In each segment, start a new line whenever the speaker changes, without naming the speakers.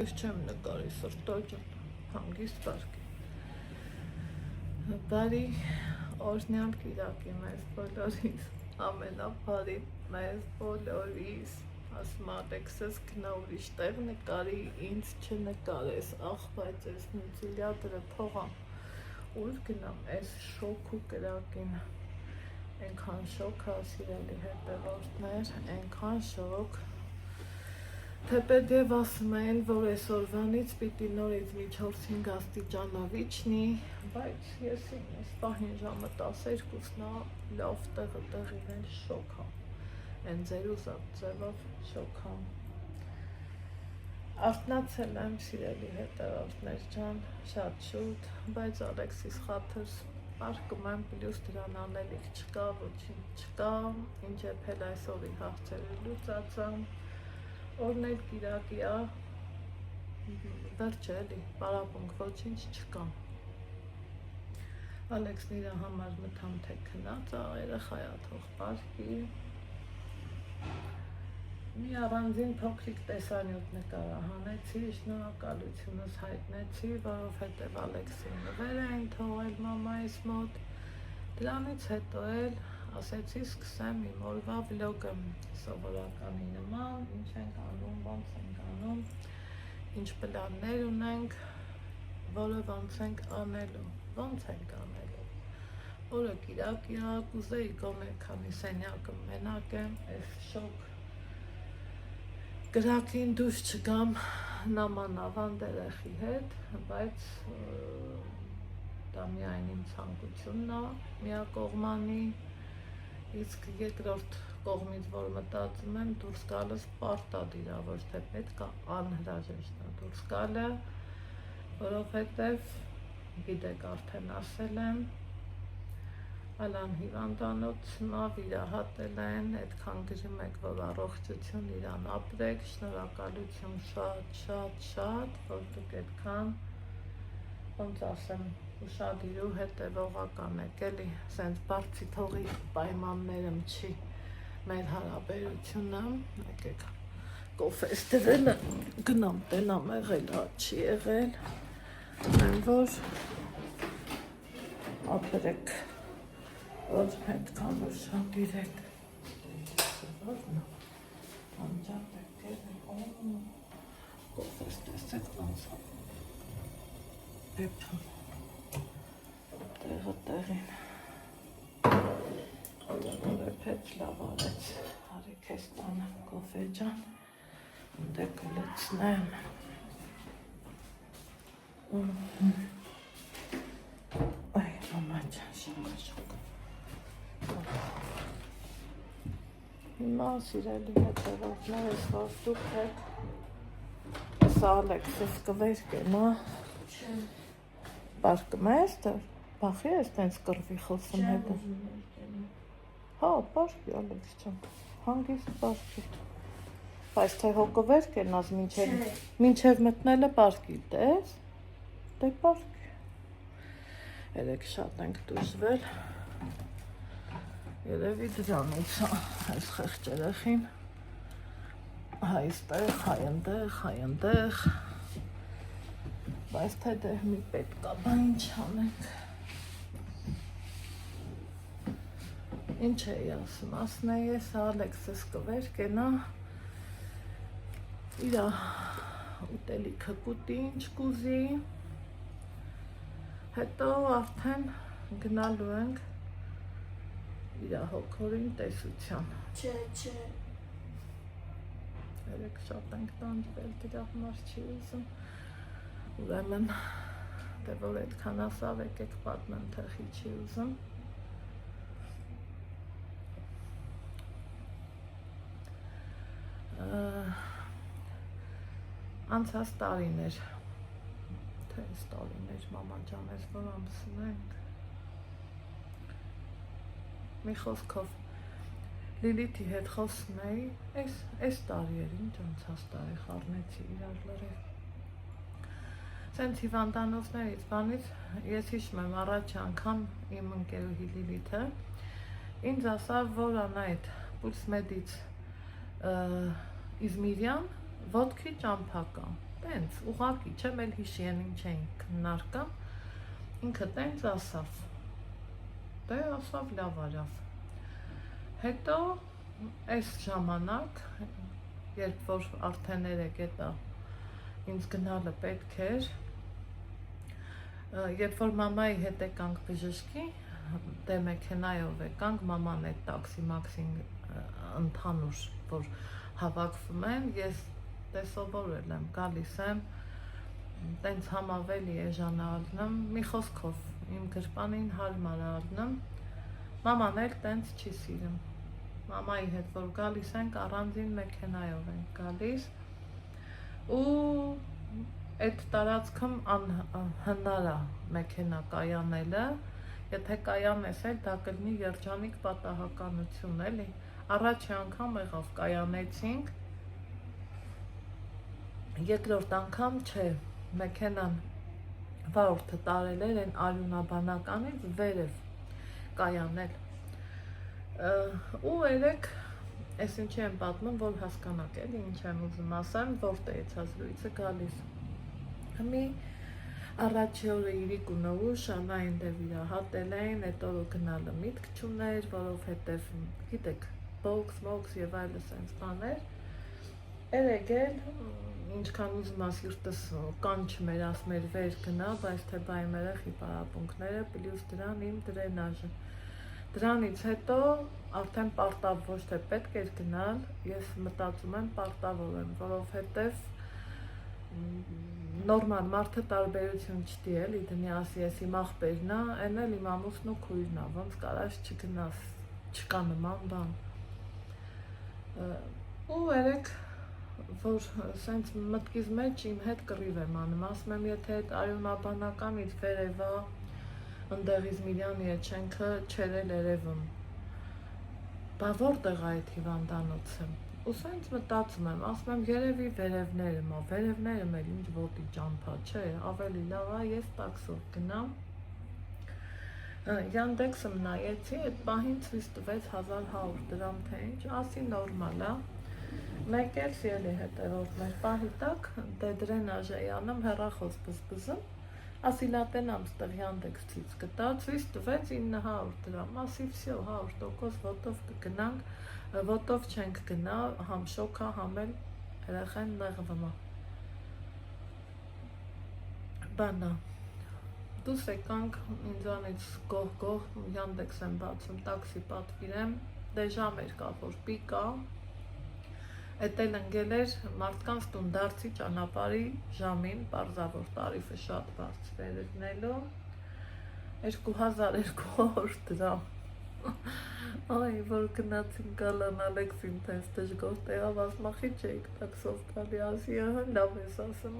Ես չեմ նկարի սրտոջն, հանգիստ բարգի։ Բարի օրհնյալ կիրակի մեզ բոլորիս, ամենաբարի մեզ բոլորիս, ասում Ալեքսս գնա ուրիշ տեղ նկարի, ինձ չնկարես, ախ բայց ես նույնցիլյա դրը փողամ, ուր գնամ, ես շոք ու կրակին, ենքան շոք հա սիրելի հետևորդներ, ենքան շոք, թեպետ և ասում են, որ այսօրվանից պիտի նորից մի 4-5 աստիճան լավիչնի, բայց ես ինձ պահին ժամը 12-ն լավ տեղը տեղին էլ շոք եմ, են ձեր ուզած ձևով շոք եմ։ Արթնացել եմ սիրելի հետևորդներ ջան, շատ շուտ, բայց Ալեքսիս խաթր արկում եմ պլյուս դրան անելիք չկա, ոչինչ չկա, ինչ եփել այսօրի հարցերը լուծացամ, օրն էլ կիրակի է, վերջ էլի, պարապունք ոչինչ չկա։ Ալեքսն իր համար մտամ թե քնած ա, երեխայա թող պարկի։ Մի առանձին փոքրիկ տեսանյութ նկարահանեցի, շնորհակալությունս հայտնեցի, որովհետև Ալեքսին նվեր էին թողել մամայիս մոտ, դրանից հետո էլ ասեցի սկսեմ իմ օրվա վլոգը սովորականի նման, ինչ ենք անում, ոնց ենք անում, ինչ պլաններ ունենք, որը ոնց ենք անելու, օրը կիրակի է, կուզեի գոնե քանի սենյակը մենակ եմ, այս շոկ կրակին դուրս չգամ նամանավանդ երեխի հետ, բայց դա միայն իմ ցանկությունն է, միակողմանի, իսկ երկրորդ կողմից, որ մտածում եմ, դուրս գալս պարտադիր է, ոչ թե պետք է անհրաժեշտ է դուրս գալը, որովհետև գիտեք արդեն ասել եմ, Ալան հիվանդանոցն է, վիրահատել են, այդքան գրում եք, որ առողջություն իրան ապրեք, շնորհակալություն շատ, որ դուք այդքան, ոնց ասեմ, ուշադիր ու հետևողական եք, էլի, սենց բարձի թողի պայմաններում չի մեր հարաբերությունը, եկեք կոֆես դրելը, գնամ տենամ եղել, չի եղել, են որ ապրեք, որ հետքան ուշադիր եք, անջատ եք եղել, կոֆես տեսեք անցան, դեպում, տեղը տեղին, որեփետ լավ արեց, հարի քեզ տանեմ կոֆե ջան, դե կլցնեմ, այ մամա ջան, շնորհ հիմա սիրելի հետևորդներ, ես որ դուք եք, սա Ալեքսս կվեր կենա, պարկում ես դեր, բախի ես տենց կրվի խոսում հետը, հա, պարկի Ալեքս ջան, հանգիստ պարկի, բայց թե հոգվեր կենաս մինչև մտնելը պարկի, տես, դե պարկի, երեք շատ ենք դուժվել, երևի դրանից այս խեղճ երեխին, հայ ստեղ, հայ ընդեղ, բայց թե դե մի պետք է, բա ինչ անենք, ինչ էի ասում, ասն է ես Ալեքսս կվեր կենա, իրա ուտելիքը կուտի ինչ կուզի, հետո արդեն գնալու ենք իրա հոգորին տեսության,
Չէ,
երեք շատ ենք տանջվել, դրա համար չի ուզում, ուրեմն, դե որ այդքան ասավ եկեք պատմեմ, թեխի չի ուզում, անցած տարիներ, թե այս տարիներ, մամա ջան, ես որ ամսն ենք, մի խոսքով, Լիլիթի հետ խոսում էի, այս տարի էր, ինչ անցած տարի խառնեցի իրար լրև, սենց հիվանդանոցներից բանից, ես հիշում եմ առաջ անգամ իմ ընկերուհի Լիլիթը, ինձ ասավ, որ անայդ պուլսմեդից Իզմիրյան ոտքի ճամփա կա, տենց ուղղակի չեմ էլ հիշի են ինչ էինք քննարկում, ինքը տենց ասավ, դե ասավ լավ արավ, հետո այս ժամանակ, երբ որ արդեն երեք էտա ինձ գնալը պետք էր, երբ որ մամայի հետ եկանք բժշկի, դե մեքենայով եկանք, մաման այդ տաքսի մաքսին ընդհանուր, որ հավաքվում են, ես դե սովորել եմ, գալիս եմ, տենց համավելի էժան ալնում, մի խոսքով իմ գրպանին հարմար ալնում, մաման էլ տենց չի սիրում, մամայի հետ որ գալիս ենք, առանձին մեքենայով ենք գալիս, ու այդ տարածքում անհնար է մեքենա կայանելը, եթե կայանես էլ դա կլինի երջանիկ պատահականություն էլի, առաջի անգամ եղավ կայանեցինք, երկրորդ անգամ չէ, մեքենան վարորդը տարել էր այն արյունաբանականից վերև կայանել, ու երեք ես ինչի եմ պատմում, որ հասկանաք էլի, ինչ եմ ուզում ասեմ, որտեղից է զրույցը գալիս, մի առաջի օրը իրիկունը ուշ, անային դե վիրահատել էին, այդ օրը գնալը միտք չուներ, որովհետև, գիտեք, բոքս եւ այլը սենց բաներ, երեք էլ, ինչքան ուզում ասիրտս կանչմեր, ասմեր վեր գնա, բայց թե բայ մերեխի պարապունքները, պլյուս դրան իմ դրենաժը, դրանից հետո արդեն պարտավ ոչ թե պետք էր գնալ, ես մտածում եմ պարտավոր եմ, որովհետև նորմալ մարդը տարբերություն չտի էլի, դնի ասի ես իմ աղբերն է, այն էլ իմ ամուսնու քույրն է, ոնց կարաս չգնաս, չկա նման բան, ու երեք, որ սենց մտքիս մեջ իմ հետ կռիվ եմ անում, ասում եմ, եթե այդ արյունաբանականից վերևա, ընդեղից Միրյանի հետ շենքը չեր էլ երևում, բա որտեղ այդ հիվանդանոցը, ու սենց մտածում եմ, ասում եմ, երևի վերևներում էլ ինչ ոտի ճամփա, չէ, ավելի լավ է, ես տաքսով գնամ, Yandex-ը նայեցի, այդ պահին ցույց տվեց 1100 դրամ թե ինչ, ասի նորմալ է, մեկ էլ սիրելի հետևորդներ, պահի տակ, դե դրենաժ էի անում, հեռախոս բզբզում, ասի լատենամ ստեղ Yandex ցույց կտա, ցույց տվեց 900 դրամ, ասի վсё 100% ոտով կգնանք, ոտով չենք գնա, համ շոկ է, համ էլ երեխան նեղվում է, բանա, դուս եկանք ինձանից գող, Yandex եմ բացում, տաքսի պատվիրեմ, դե ժամ էր կա, որ պիկ է, էդ էլ ընգել էր մարդկանց տուն դարձի ճանապարհի ժամին, պարզավոր տարիֆը շատ բարձր էր գնելու, 2200 դրամ, այ, որ գնացին Գալան Ալեքսին տենց դժգոհ տեղավ, ասմա խիչ էիք տաքսով գալի, ասի լավ ես ասում,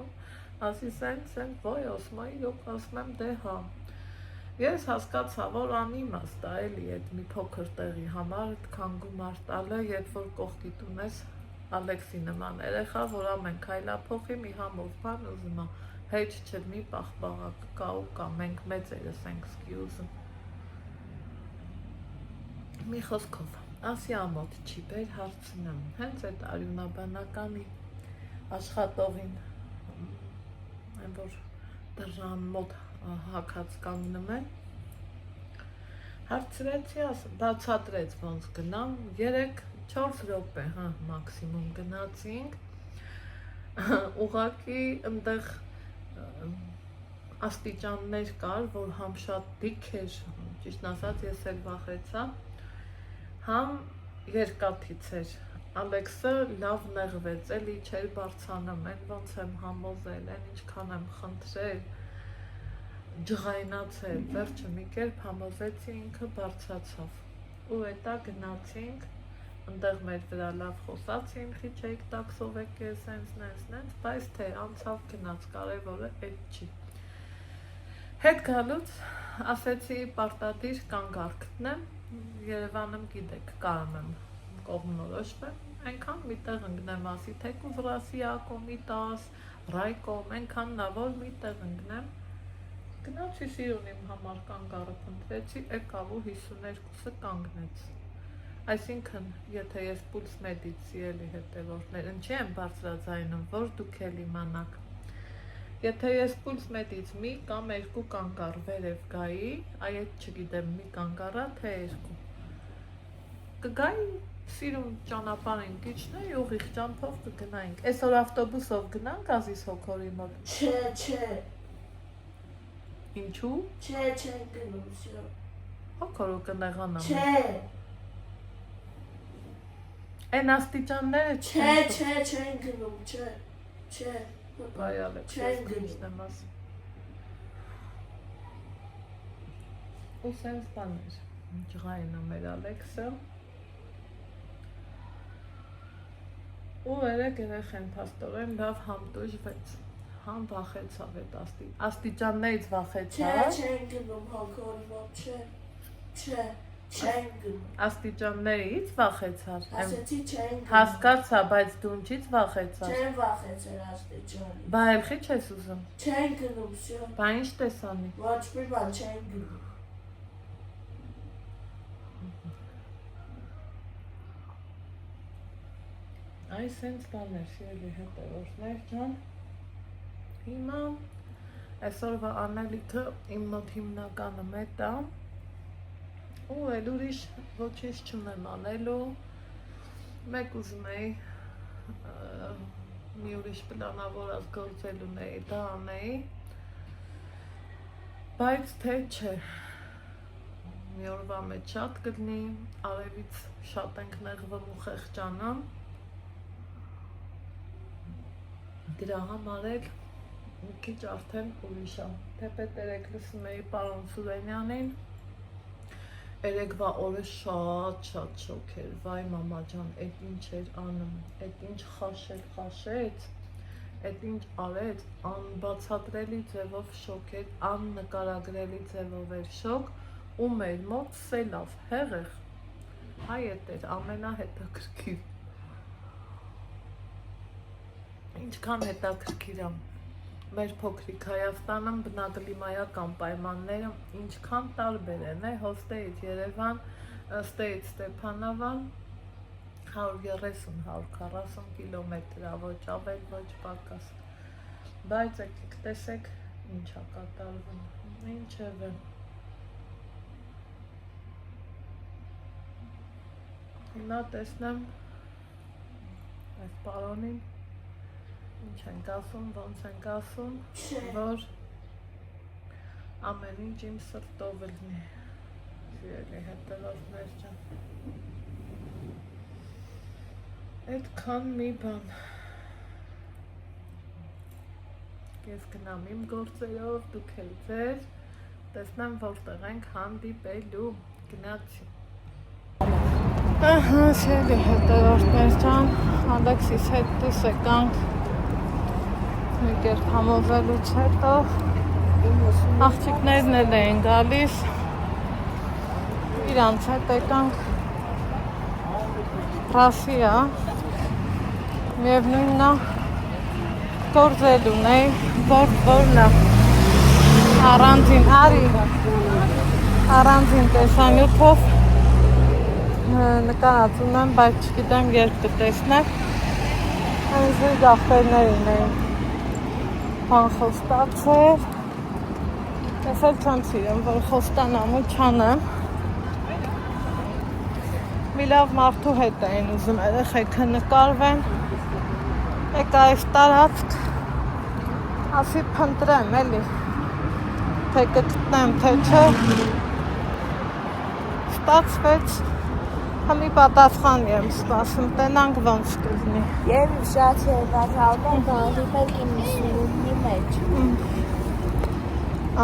ասի սենց, ոյ, ասմա իրոք, ասում եմ, դե հա, ես հասկացա, որ անիմաստ է էլի այդ մի փոքր տեղի համար, այդքան գումար տալը, երբ որ կողքիդ ունես Ալեքսի նման երեխա, որ ամեն քայլափոխի մի համով բան ուզում է, հեչ չէ մի պաղպաղակ կա ու կա, մենք մեծերս ենք սկի ուզում, մի խոսքով, ասի ամոթ չի բեր հարցնեմ, հենց այդ արյունաբանականի աշխատողին, այն որ դրան մոտ հակած կանգնում են, հարցրեցի, բացատրեց ոնց գնամ, 3-4 րոպե, մաքսիմում գնացինք, ուղղակի ընդեղ աստիճաններ կար, որ համ շատ դիք էր, ճիշտ ասած ես էլ վախեցա, համ երկաթից էր, Ալեքսը լավ նեղվեց, էլի չէր բարձանում, են ոնց եմ համոզել, են ինչքան եմ խնդրել, ջղայնացել, վերջը մի կերպ համոզեցի ինքը բարձացավ ու հետա գնացինք, ընդեղ մեր վրա լավ խոսացին, խիչ էիք տաքսով եկել, սենց, բայց թե անցավ գնաց, կարևորը այդ չի, հետ գալուց ասեցի պարտադիր կանգ գտնեմ, Երևանում գիտեք, կարում եմ կողմնորոշվեմ, այնքան մի տեղ ընկնեմ, ասի թեկուզ Ռասիա, Կոմիտաս, Ռայկոմ, այնքան նա որ մի տեղ ընկնեմ, գնացի սիրուն իմ համար կանգառը փնտրեցի, եկավ ու 52-ը կանգնեց, այսինքն, եթե ես պուլս մեդիցի էլի հետևորդներ, ինչի եմ բարձրաձայնում, որ դուք էլ իմանաք, Եթե ես պուլս մետից մի կամ երկու կանգառ վերև գայի, այդ չգիտեմ մի կանգառա թե երկու, կգայի սիրուն ճանապարհին կիչնեի ուղիղ ճամփով կգնայինք։ Այսօր ավտոբուսով գնանք Ազիզ Հոքորի մոտ։
Չէ։
Ինչու։
Չէ, չեն գնում, всё։
Հոքորը կնեղանա։
Չէ։
Այն աստիճանները
չեն գնում, չէ։
Բայալը
չեն գնում։
եմ ասում։ Ու սենց բաներ։ Ջղային է մեր Ալեքսը։ Ու երեխեն փաստորեն լավ համտուժվեց, համ վախեցավ այդ աստիճաններից վախեցավ։
Չեն գնում Հոքորի մոտ, չէ, չեն գնում։
Աստիճաններից վախեցավ։
Ասեցի չեն գնում։
Հասկացա, բայց դու ինչից վախեցավ։
Չեն վախեցել աստիճանից։
Բա ելքի չես ուզում։
Չեն գնում, всё։
Բա ինչ տեսանի։
Ոչ մի բան չեն գնում։
Այ սենց բաներ, սիրելի հետևորդներ ջան, հիմա այսօրվա անելիքը իմ մոտ հիմնականը մետ է ու էլ ուրիշ ոչինչ չունեմ անելու, մեկ ուզում էի մի ուրիշ պլանավորած գործել ունեի, դա անեի, բայց թե չէ, մի օրվա մեջ շատ կլինի, արևից շատ ենք նեղվում ու խեղճանում, դրա համար էլ մի քիչ արդեն ուրիշ է, թեպետ երեկ լսում էի պարոն Սուրենյանին, երեկվա օրը շատ շոկ էր, վայ մամա ջան, էդ ինչ էր անում, էդ ինչ խաշեց, էդ ինչ արեց, անբացատրելի ձևով շոկ էր, աննկարագրելի ձևով էր շոկ, ու մեր մոտ սելավ, հեղեղ, հայ էդ էր ամենահետաքրքիր, ինչքան հետաքրքիր է մեր փոքրիկ Հայաստանում բնակլիմայական պայմանները ինչքան տարբեր են, հոստեից Երևան, ստեից Ստեփանավան 130-140 կիլոմետր է, ոչ ավել, ոչ պակաս, բայց եկեք տեսեք ինչ է կատարվում, ինչևէ հիմա տեսնեմ այս պարոնին ինչ ենք ասում, ոնց ենք ասում, որ ամեն ինչ իմ սրտով լինի, սիրելի հետևորդներ ջան, այդքան մի բան, ես գնամ իմ գործերով, դուք էլ ձեր, տեսնեմ որտեղ ենք հանդիպելու, գնացի։ Ահա, սիրելի հետևորդներ ջան, Ալեքսիս հետ դուրս եկանք մի կերպ համոզելուց հետո աղջիկներն էլ էին գալիս, իրանց հետ եկանք Ռասիա, միևնույնն է գործել ունեի, որն է առանձին տեսանյութով նկարած ունեմ, բայց չգիտեմ երբ կտեսնեք, հենց իր աղբերներին էին բան խոստացել, ես էլ չեմ սիրում, որ խոստանամ ու չանեմ, մի լավ մարդու հետ էին ուզում երեխեքը նկարվեն, եկա այս տարածք, ասի փնտրեմ էլի, թե կգտնեմ, թե չէ, ստացվեց, Համի պատասխանի եմ սպասում, տենանք ոնց կլինի։
Եվ շատ երբազալում հանդիպել 98-ի մեջ։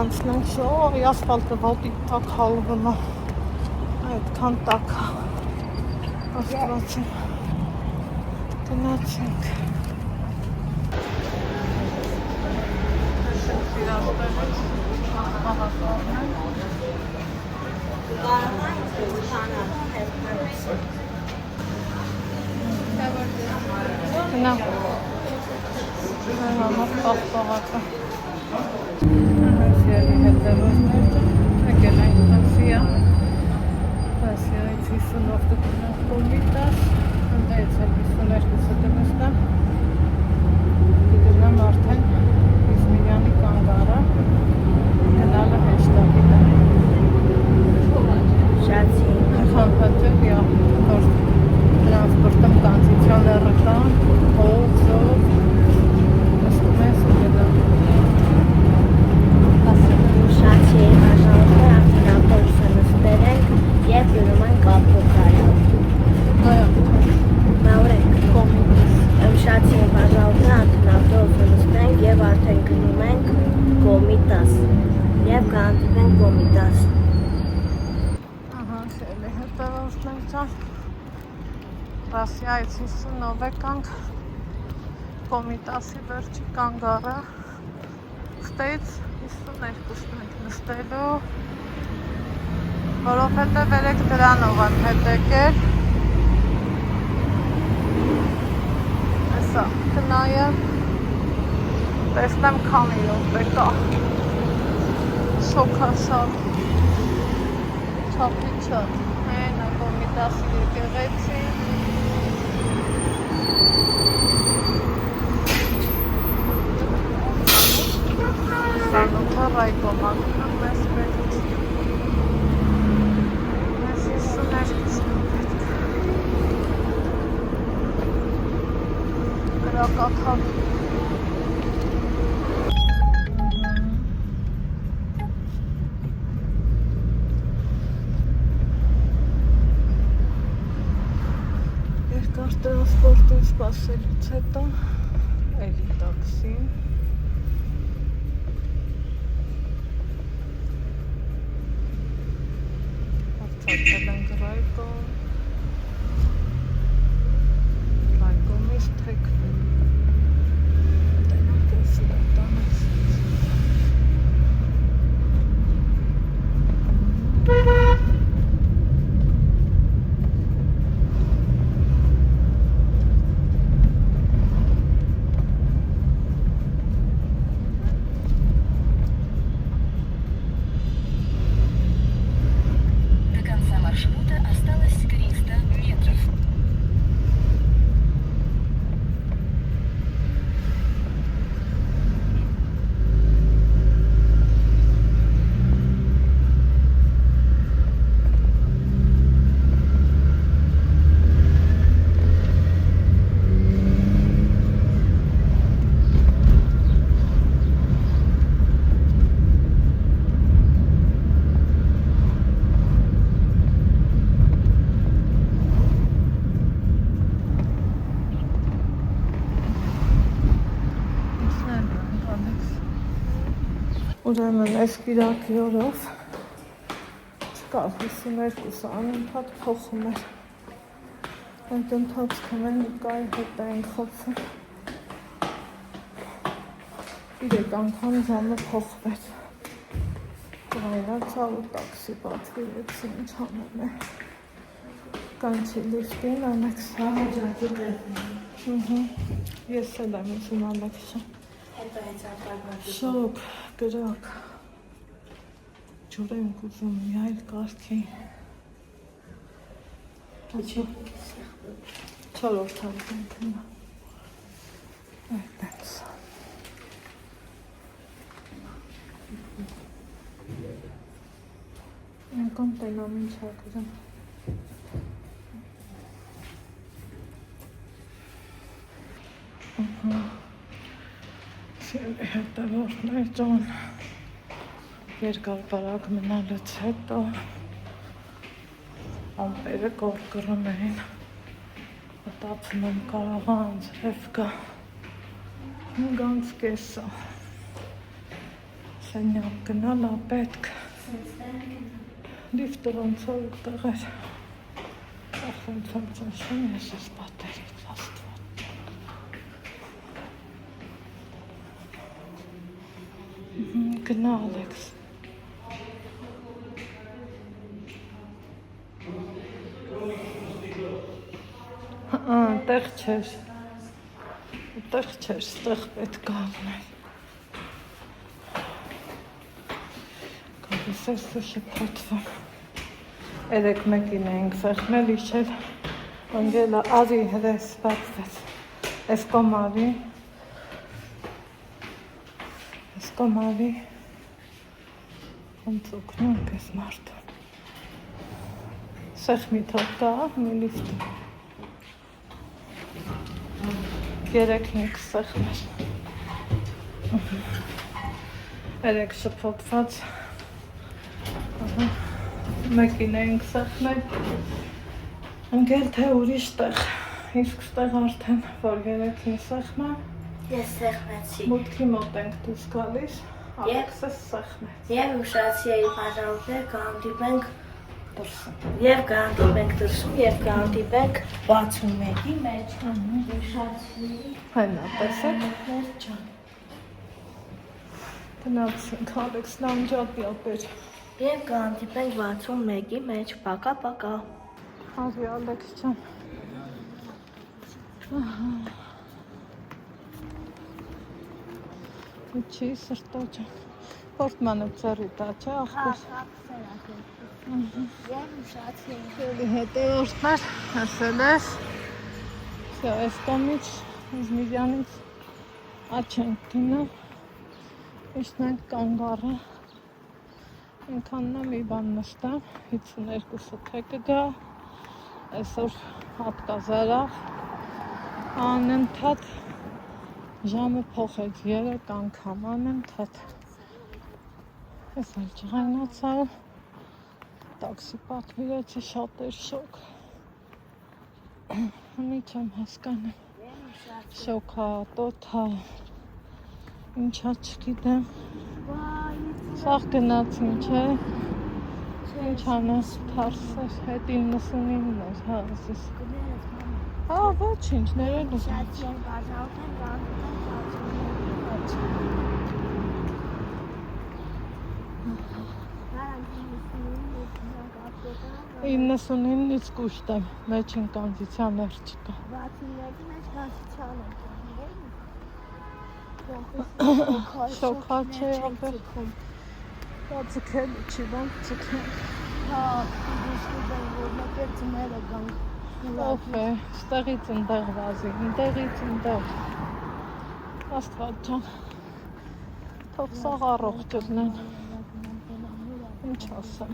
Անցնենք շոյ, ասֆալտը ոտի տակ հալվում է, այդքան տակ է, աստվածին, տնացինք։ Գնա, համար պաղպաղակը, սիրելի հետևորդներ, եկել ենք Ռասիա, Ռասիայից 58 կիլոմետր, ընդայից էլ 52 կիլոմետր, կգնամ արդեն Իզմիրյան
արդեն գնում ենք Կոմիտաս և կհանդիպենք Կոմիտաս։
Ահա, շելի հետևորդներ ջան, Ռասիայից 50-ով եկանք Կոմիտասի վերջի կանգառը, ստեից 52-ն ենք նստելու, որովհետև երեք դրանով եմ հետ եկել, հեսա կնայեմ, տեսնեմ քանի րոպե կա, շոքա շատ, չափի շատ, հեն է Կոմիտասի եկեղեցի, Սանոթը ռայկոմակնը մեզ պետք, մեզ 52-ն պետք, գրակաթավ, երկար տրանսպորտին սպասելուց հետո էլի տաքսին, հարցակել ենք Ռայկոմից թեքվում, տնակ ես իրատանից, ուրեմն այս կիրակի օրով չկար 52-ը անընդհատ փոխում էր, այդ ընթացքում էլ Նիկայի հետ էինք խոցում, 3 անգամ ժամը փոխվեց, կայնացա ու տաքսի պատվիրեցի, ինչ անել է, կանչի լիֆտին անեք սա, ես էլ եմ ուզում անեք սա, շոկ, գրակ, ջուր ենք ուզում, մի այլ կարգի, 4-րդ հարկ ենք հիմա, այդ ենք սա, եկամ տենամ ինչ հակրեմ, հետևորդներ ջան, երկար բարակ մնալուց հետո ամպերը կորկռում էին, մտածում եմ կարող անձրև կա, 5 կեսա, սենյակ գնալ ա պետք, լիֆտը ոնց որ ուտեղ էր, ախոնց եմ ճնշում ես ես պատերից աստված, գնա Ալեքս, տեղ չեր, ստեղ պետք է ալնել, կավիս ես ու շպոտվում, երեք մեկին էինք սեղմել իշել, ընգելը արի հրես բացվեց, ես կոմավի, ոնց օգնում ես մարդը, սեղմի թող կա, մի լիֆտը, 3-5 սեղմեր, 3 շփոթված, մեկին էինք սեղմել, ընկել թե ուրիշ տեղ, իսկ ստեղ արդեն, որ 3-ին սեղմա,
Ես սեղմեցի։
Մուտքի մոտ ենք դուրս գալիս, Ալեքսը սեղմեց։
Եվ ուշացի էի բաժանորդներ կհանդիպենք
Դրսում։
Եվ կհանդիպենք դրսում, եւ կհանդիպենք 61-ի մեջ։ Ուշացի։
Հայնա, տեսեք։ Գնացինք Ալեքսն անջատի ապեր։
Եվ կհանդիպենք 61-ի մեջ, պակա։
Արի Ալեքս ջան։ Ինչի սրտո ջան։ Պորտմանը ծերի տա, չէ, ախպեր։
Եվ ուշացի էի։
Հետևորդներ, ասել ես, այս կամից, Իզմիրյանից աչ ենք գնում, իշնենք կանգարը, ինքաննա մի բան նստամ, 52-ը թե կգա, այսօր հատկազարավ, անընդհատ ժամը փոխեց 3 անգամ, անընդհատ, ես էլ ջղայնացա, տաքսի պատվիրեցի, շատ էր շոկ, մի չեմ հասկանում, շոքա, տոթա, ինչա չգիտեմ, սաղ գնացին, չէ, ինչ անես թարսեր, հետ 99 էր, հա, ասես, հա, ոչինչ, ներել ես, իննսունինից կուշտ եմ, մեջին կանձիցյան էր չկա։
61-ի մեջ կանցիցյան է։
Շոքա չէ, ապեր։ Դա ձգելու չի, բան ձգել։
Հա, դիսկուտ են, որ մեկ էր ծները գանք։
Ով է, ստեղից ընդեղ վազի, ընդեղից ընդեղ։ Աստված ջան, թող սաղ առողջ ելնեն, ինչ ասեմ։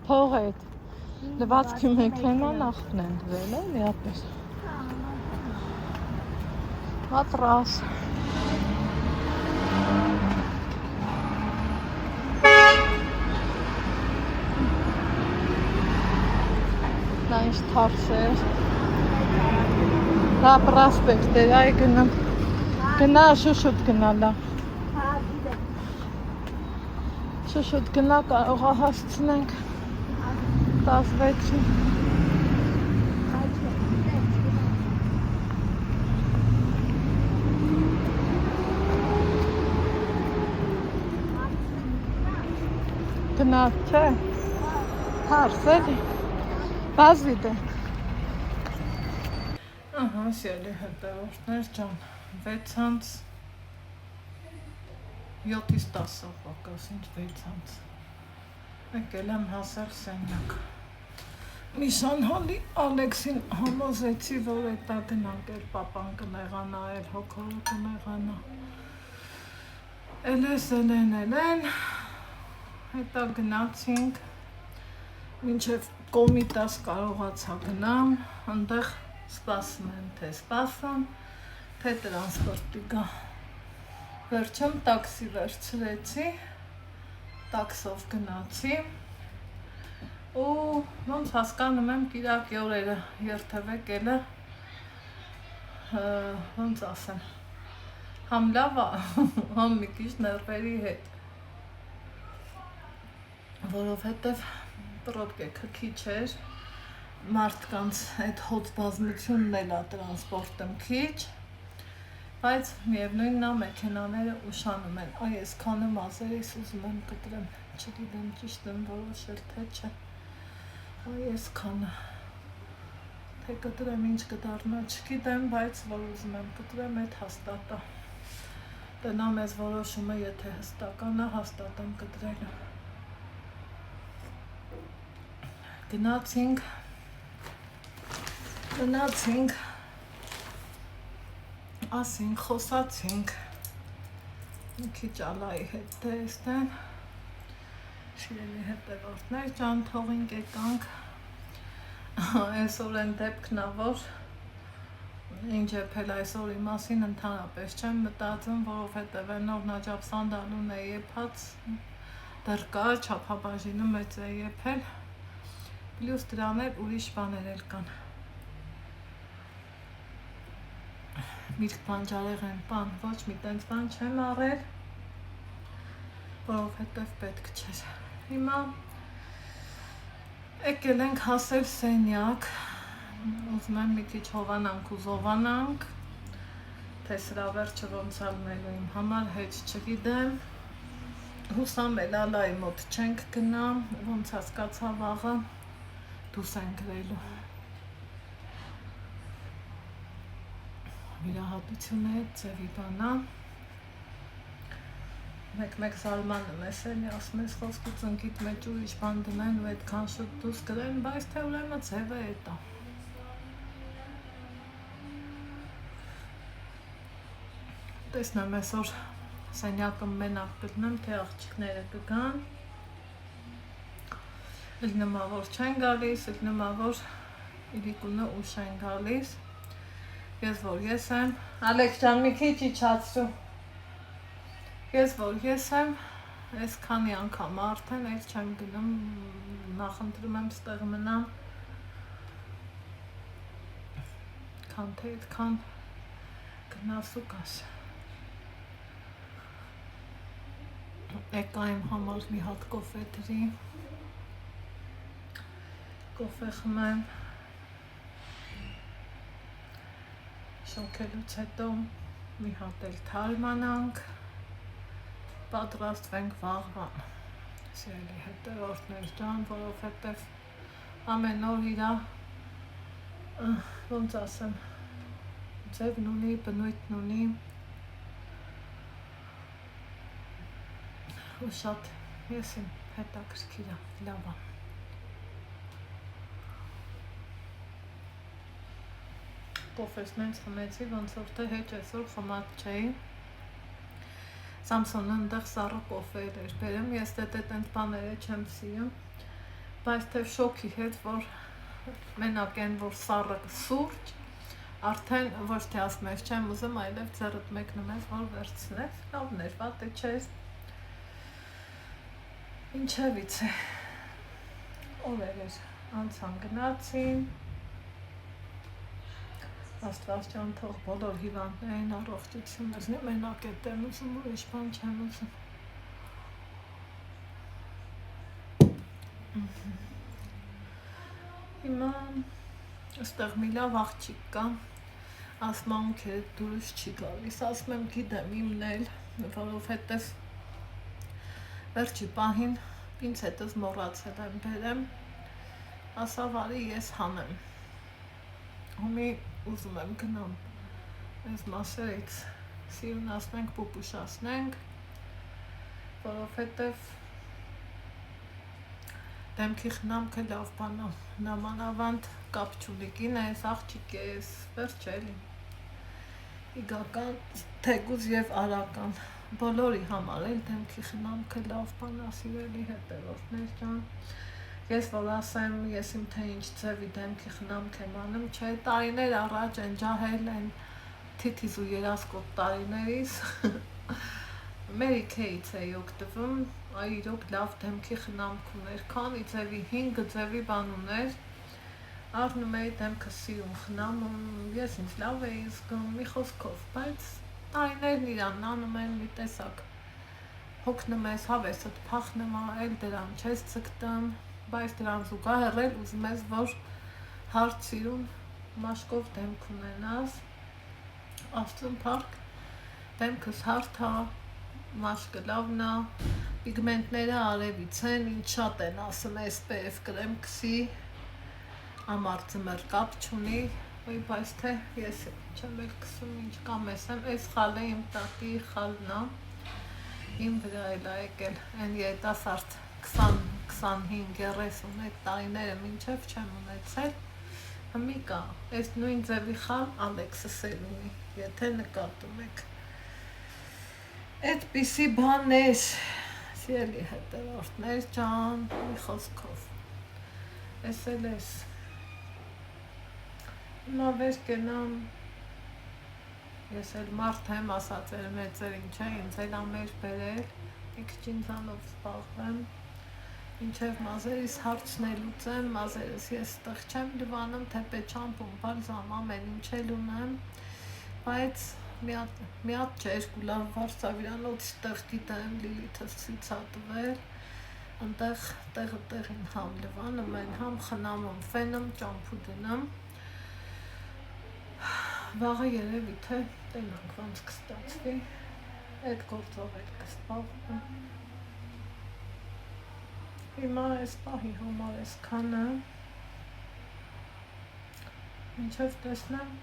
Թող էդ, լվացքի մեքենան ախպն են դվել, էլի ապեր։ Պատրաս։ Նա ինչ թարս էր։ Դա պրասպեկտ էր, այ գնամ։ Գնա, շուշուտ գնալա։ Շուշուտ գնա, կարող հասցնենք 16-ին։ Գնա, չէ, հարս էլի, բազվիտ է։ Ահա, սիրելի հետևորդներ ջան, 6-ից 7-ից 10 պակաս, ինչ 6-ից։ Եկել եմ հասել սենյակ։ Միշանհալի Ալեքսին համոզեցի, որ էտա գնանք, էլ պապան կնեղանա, էլ հոգորը կնեղանա։ Էլեն, հետա գնացինք, մինչև կոմիտաս կարողացա գնամ, ընդեղ սպասում եմ, թե սպասեմ, թե տրանսպորտի գա։ Վերջում տաքսի վերցրեցի, տաքսով գնացի, ու ոնց հասկանում եմ կիրակի օրերը երթևեկելը, ոնց ասեմ, համ լավ է, համ մի քիչ ներվերի հետ, որովհետև պրոբկեքը քիչ էր, մարդկանց այդ հոծ բազմությունն էլ է տրանսպորտում քիչ, բայց միևնույնն է մեքենաները ուշանում են, այ այսքանը մազերիս ուզում եմ կտրեմ, չգիտեմ ճիշտ եմ որոշել թե չէ, այ այսքանը, թե կտրեմ ինչ կդառնա չգիտեմ, բայց որ ուզում եմ կտրեմ այդ հաստատ է, տնամ ես որոշումը եթե հստական է հաստատ եմ կտրելը, գնացինք, ասինք, խոսացինք, մի քիչ ալայի հետ տեսնեն, շիրելի հետևորդներ ջան, թողինք եկանք, այսօր են դեպքն է, որ ինչ եփել այսօրի մասին ընդհանրապես չեմ մտածում, որովհետև նոր Նաջաբ Սանդալուն է եփած, դեռ կա չափաբաժինը մեծ է եփել, պլյուս դրան էլ ուրիշ բաներ էլ կան։ միրգ բանջարեղեն բան, ոչ մի տենց բան չեմ առել, որովհետև պետք չէր։ Հիմա եկել ենք հասել սենյակ, ուզում եմ մի քիչ հովանանք ու զովանանք, թե սրա վերջը ոնց ալնելու իմ համար հեչ չգիտեմ, հուսամ էլ ալայի մոտ չենք գնա, ոնց հասկացա վաղը դուս են գրելու։ Վիրահատությունը հետ ձևի բանա, մեկ զարմանում ես էլի, ասում ես խոսքի ծնկիդ մեջ ուրիշ բան դնեն ու այդքան շուտ դուս գրեն, բայց թե ուրեմն ձևը էդ է։ Տեսնեմ այսօր սենյակը մենակ գտնեմ, թե աղջիկները կգան, էլ նմա որ չեն գալիս, էլ նմա որ իրիկունը ուշ են գալիս, ես որ ես եմ, Ալեքս ջան մի քիչ իջացրու, ես որ ես եմ, այս քանի անգամ արդեն էլ չեմ գնում, նախընտրում եմ ստեղ մնամ, քան թե այդքան գնաս ու գաս։ Եկա իմ համար մի հատ կոֆե դրի, կոֆե խմեմ, շոքելուց հետո մի հատ էլ թարմանանք, պատրաստվենք վաղվան, սիրելի հետևորդներ ջան, որովհետև ամեն օր իրա, ոնց ասեմ, ձևն ունի, բնույթն ունի, ու շատ ես իմ հետաքրքիր է, լավ է։ Կոֆեսն եմ խմեցի, ոնց որ թե հեչ այսօր խմած չէի, Սամսոնը ընդեղ սառը կոֆեեր էր բերեմ, ես դե տենց բաները չեմ սիրում, բայց թե շոքի հետ, որ մենակ են, որ սառը սուրճ, արդեն ոչ թե ասում ես չեմ ուզում, այլև ձեռդ մեկնում ես, որ վերցնես, լավն էր, վատը չես, ինչևից է, օրեր էր, անցան գնացին, Աստված ջան թող բոլոր հիվանդներին առողջություն լցնի, մենակ էդ եմ ուզում, ուրիշ բան չեմ ուզում։ Հիմա այստեղ մի լավ աղջիկ կա, ասում եմ քեզ դուրս չի գալիս, ասում եմ գիտեմ իմն էլ, որովհետև վերջի պահին ինձ հետս մոռացել եմ բերեմ, ասա վարի ես հանեմ։ Հումի ուզում եմ գնամ այս մասերից սիրուն ասնենք պուպուշասնենք, որովհետև դեմքի խնամքը լավ բան է, նամանավանդ կապ չունի, կին ես, աղջիկ ես, վերջ էլի, իգական, թեգուզ և արական, բոլորի համար էլ դեմքի խնամքը լավ բան է, սիրելի հետևորդներ ջան, ես որ ասեմ, ես իմ թե ինչ ձևի դեմքի խնամք եմ անում, չէ, տարիներ առաջ են ջահել են թիթիզ ու երասկոտ տարիներիս, Մերի Քեյից էի օգտվում, այ իրոք լավ դեմքի խնամք ուներ, քանի ձևի 5 ձևի բան ուներ, առնում էի դեմքը սիրում խնամում, ես ինձ լավ էի զգում, մի խոսքով, բայց տարիներն իրանն անում են մի տեսակ, հոգնում ես, հավեսդ փախնում է, էլ դրան չես ձգտում, բայց դրան զուգահեռ էլ ուզում ես, որ հարթ սիրուն մաշկով դեմք ունենաս, Աստծուն փառք, դեմքս հարթ է, մաշկը լավն է, պիգմենտները արևից են, ինչ շատ են ասում SPF կրեմ քսի, ամառ ձմեռ կապ չունի, բայց թե ես չեմ էլ քսում, ինչ կամ եմ, այս խալը իմ տատի խալն է, իմ վրա էլ է եկել, են երիտասարդ 20-25-30 այդ տարիները մինչև չեմ ունեցել, հմի կա, այս նույն ձևի խալ Ալեքսս էլ ունի, եթե նկատում եք, այդպիսի բաներ, սիրելի հետևորդներ ջան, մի խոսքով, ես էլ ես, հիմա վեր կենամ, ես էլ մարդ եմ ասած էր մեծերին չէ, ինձ էլ ամեր բերել, մի քիչ ինձանով զբաղվեմ, Ինչև մազերիս հարցնելուց եմ, մազերս ես ստեղ չեմ լվանում, թեպե չամպում, բալզամ, ամեն ինչ էլ ունեմ, բայց մի հատ չէ, երկու լավ վարսավիրանոց տեղ գիտեմ Լիլիթս ցույց ա տվել, այնտեղ տեղին համ լվանում են, համ խնամում, ֆենում, ճամփու դնում, վաղը երևի թե տենանք ոնց կստացվի, այդ գործով էլ կսպաղվում, հիմա այս պահի համար այսքանը, մինչև տեսնեմ,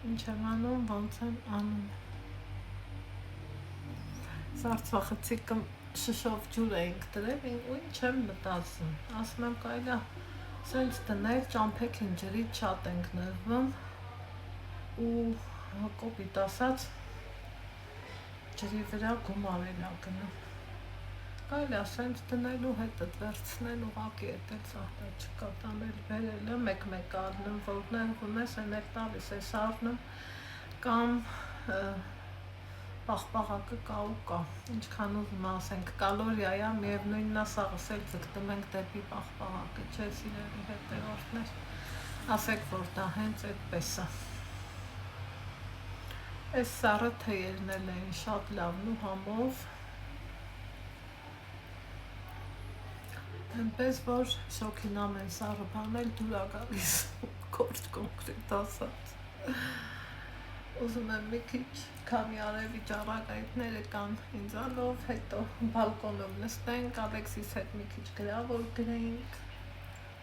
ինչ եմ անում, ոնց եմ անում։ Սարցախցիկը շշով ջուր էինք դրել, ու ինչ եմ մտածում, ասում եմ կարելի է սենց դնել, ճամփեքին ջրից շատ ենք նրվում, ու կոպիտ ասած ջրի վրա գումարել ա գնում։ Կարելի է սենց դնելու հետդ վերցնել, ուղղակի էդ էլ սահտա չկա, տանել բերելը, մեկ-մեկ առնում, որ ներվում ես, են էլ տալիս ես առնում, կամ պաղպաղակը կա ու կա, ինչքան ուզում ասենք, կալորիա է, միևնույնն է սաղս էլ ձգտում ենք դեպի պաղպաղակը, չէ սիրելի հետևորդներ, ասեք, որ դա հենց այդպես է։ Այս սառը թեյերն էլ էին շատ լավն ու համով, այնպես որ շոքին ամեն սառը բան էլ դուր ա գալիս, կորճ կոնկրետ ասած։ Ուզում եմ մի քիչ քամի արևի ճառագայթները կան ինձանով, հետո բալկոնում նստենք, Ալեքսիս հետ մի քիչ գրավոր գրենք,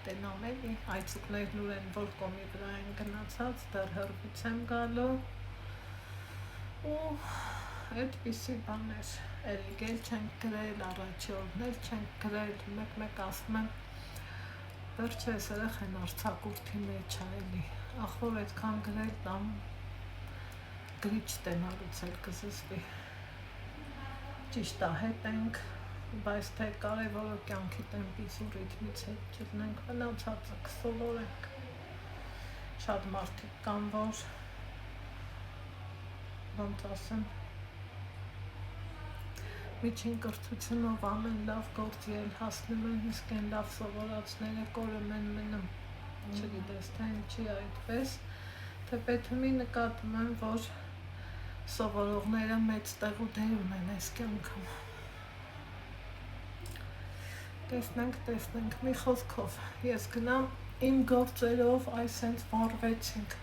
տենամ էլի, այցուկներն ուր են, որ կոմի վրա են գնացած, դեռ հեռվից եմ գալու, ու այդպիսի բաներ, էլիկ էլ չենք գրել, առաջի օրն էլ չենք գրել, մեկ-մեկ ասում եմ, վերջը ես երեխեն արձակուրդի մեջ ա էլի, ախոր այդքան գրել տամ, գրիչ տենալուց էլ կզզվի, ճիշտ ա հետ ենք, բայց թե կարևորը կյանքի տեմպից ու ռիթմից հետ չգնենք, մնացածը կսովորենք, շատ մարդիկ կան, որ ոնց ասեմ, միջին կրթությունով ամեն լավ գործի էլ հասնում են, իսկ են լավ սովորածները կորում են մնում, չգիտես թե ինչի այդպես, թե պետումի նկատում եմ, որ սովորողները մեծ տեղ ու դեր ունեն այս կյանքում։ Տեսնենք, մի խոսքով, ես գնամ իմ գործերով, այսենց վարվեցինք,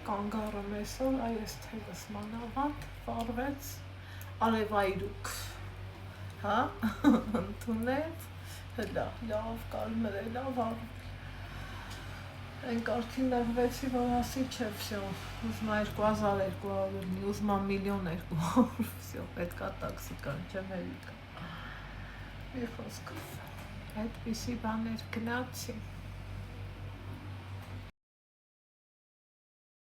կանգ առեմ այսօր, այս թևս մանավանդ վարվեց, արևայրուք, հա, ընդունեց, լավ, կարմրել ա վարվել, այն կարգին նեղվեցի, որ ասի չէ, վսյո, ուզում ա 2200 լինի, ուզում ա 1,200,000, վսյո, պետք ա տաքսի կան, չեմ հերի կա, մի խոսքով, այդպիսի բաներ գնացի,